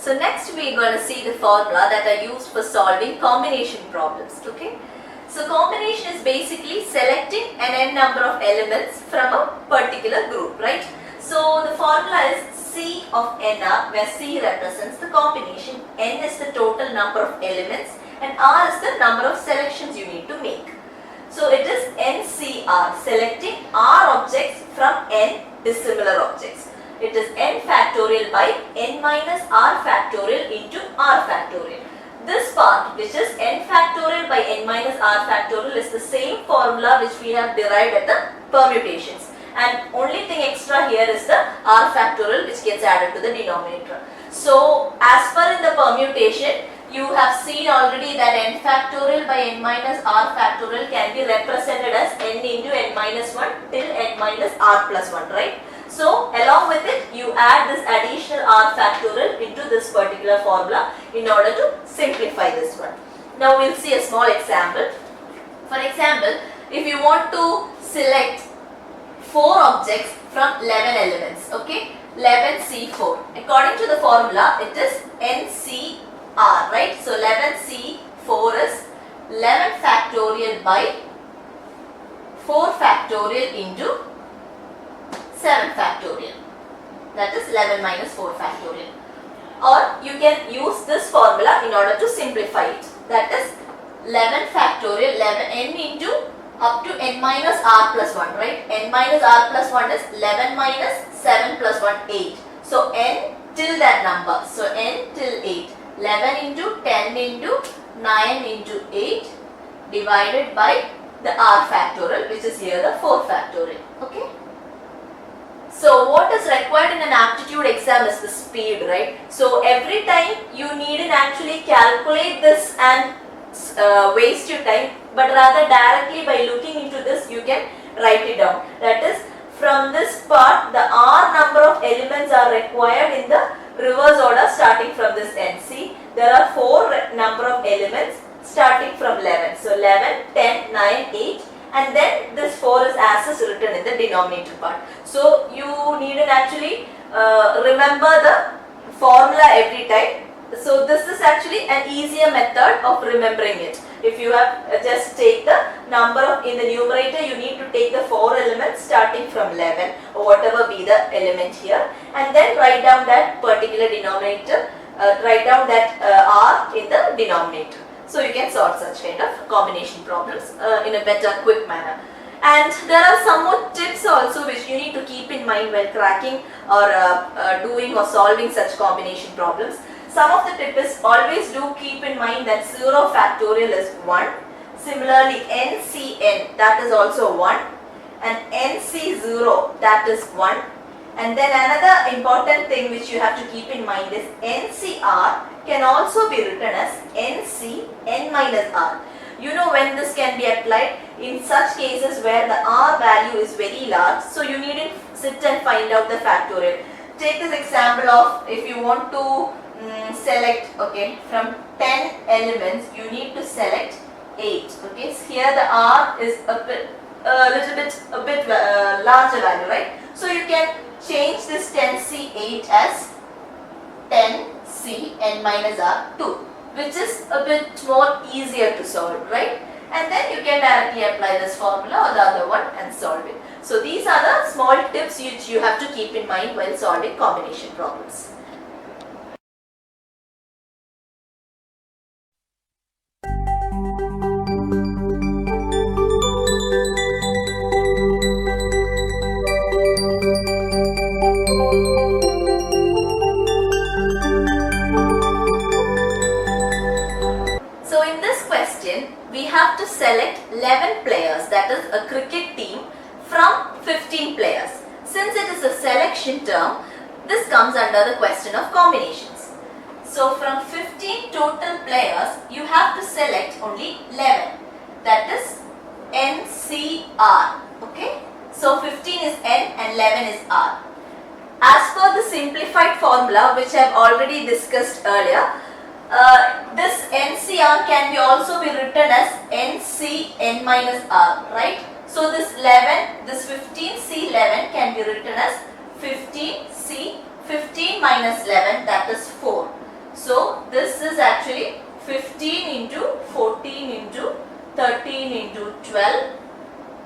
So next we are going to see the formula that are used for solving combination problems. Okay. So combination is basically selecting an n number of elements from a particular group, right? So the formula is C of nr, where C represents the combination, n is the total number of elements, and r is the number of selections you need to make. So it is NCR, selecting r objects from n dissimilar objects. It is n factorial by n minus r factorial into r factorial. This part, which is n factorial by n minus r factorial, is the same formula which we have derived at the permutations. And only thing extra here is the r factorial which gets added to the denominator. So as per in the permutation, you have seen already that n factorial by n minus r factorial can be represented as n into n minus 1 till n minus r plus 1, right? So along with it, you add this additional r factorial into this particular formula in order to simplify this one. Now we'll see a small example. For example, if you want to select 4 objects from 11 elements, okay, 11C4. According to the formula, it is NCR, right? So 11C4 is 11 factorial by 4 factorial into 7 factorial. That is 11 minus 4 factorial. Or you can use this formula in order to simplify it. That is 11 factorial, 11 n into up to n minus r plus 1, right? N minus r plus 1 is 11 minus 7 plus 1, 8. So n till that number. So n till 8. 11 into 10 into 9 into 8 divided by the r factorial, which is here the 4 factorial. Okay. So what is required in an aptitude exam is the speed, right? So every time you needn't actually calculate this and waste your time, but rather directly by looking into this you can write it down. That is, from this part the r number of elements are required in the reverse order starting from this n. See, there are 4 number of elements starting from 11. So 11, 10, 9, 8. And then this 4 is as is written in the denominator part. So you needn't actually remember the formula every time. So this is actually an easier method of remembering it. If you have just take the number of, in the numerator you need to take the 4 elements starting from 11 or whatever be the element here, and then write down that particular denominator, write down that r in the denominator. So you can solve such kind of combination problems in a better, quick manner. And there are some more tips also which you need to keep in mind while cracking or doing or solving such combination problems. Some of the tip is always do keep in mind that 0 factorial is 1. Similarly, NCN, that is also 1. And NC0, that is 1. And then another important thing which you have to keep in mind is NCR can also be written as NC n minus r. You know when this can be applied in such cases where the r value is very large, so you needn't sit and find out the factorial. Take this example of if you want to select, okay, from 10 elements you need to select 8. Okay, so here the r is a bit larger value, right? So you can change this 10C8 as 10C n minus r 2, which is a bit more easier to solve, right? And then you can directly apply this formula or the other one and solve it. So these are the small tips which you have to keep in mind while solving combination problems. We have to select 11 players, that is a cricket team, from 15 players. Since it is a selection term, this comes under the question of combinations. So from 15 total players, you have to select only 11, that is NCR. Okay, so 15 is N and 11 is R. As per the simplified formula which I have already discussed earlier, this NCR can be also be written as NC n minus R, right? So this 11, this 15C11 can be written as 15C 15 minus 11, that is 4. So this is actually 15 into 14 into 13 into 12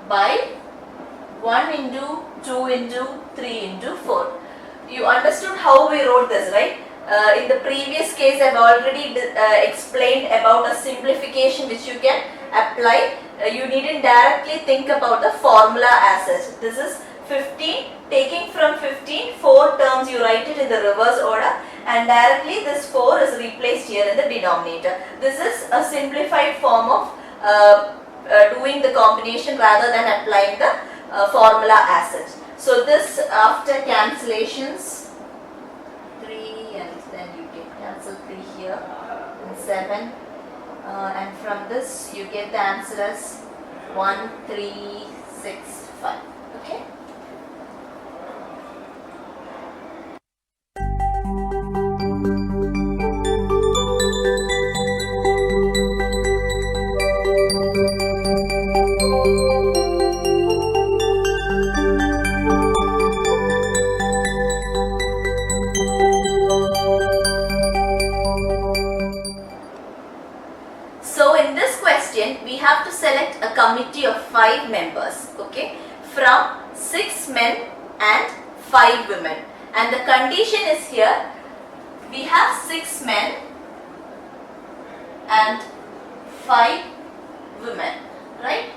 by 1 into 2 into 3 into 4. You understood how we wrote this, right? In the previous case, I've already explained about a simplification which you can apply. You needn't directly think about the formula as such. This is 15, taking from 15, 4 terms you write it in the reverse order, and directly this 4 is replaced here in the denominator. This is a simplified form of doing the combination rather than applying the formula as such. So this, after cancellations, 3, and then you can cancel 3 here and 7, and from this you get the answer as 1, 3, 6, 5. Okay. So in this question, we have to select a committee of 5 members, okay, from 6 men and 5 women. And the condition is here, we have 6 men and 5 women, right?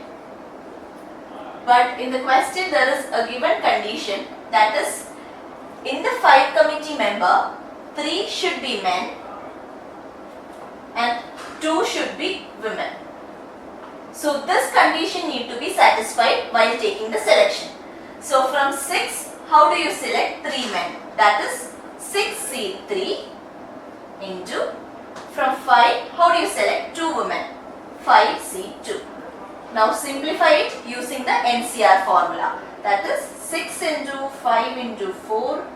But in the question there is a given condition, that is, in the 5 committee member, 3 should be men and 2 should be women. So this condition need to be satisfied while taking the selection. So from 6, how do you select 3 men? That is 6C3 into, from 5, how do you select 2 women? 5C2. Now simplify it using the NCR formula. That is 6 into 5 into 4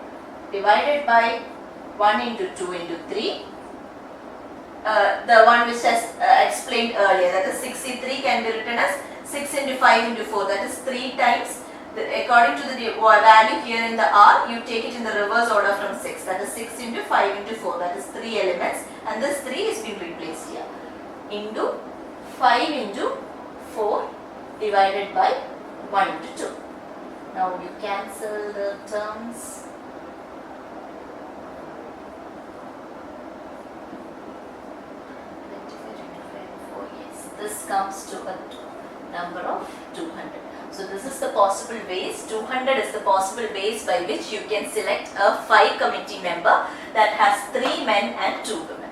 divided by 1 into 2 into 3. The one which has explained earlier, that is 6C3 can be written as 6 into 5 into 4, that is 3 times. According to the value here in the R, you take it in the reverse order from 6, that is 6 into 5 into 4, that is 3 elements, and this 3 is being replaced here, into 5 into 4 divided by 1 into 2. Now you cancel the terms. This comes to a number of 200. So this is the possible ways, 200 is the possible ways by which you can select a 5 committee member that has 3 men and 2 women.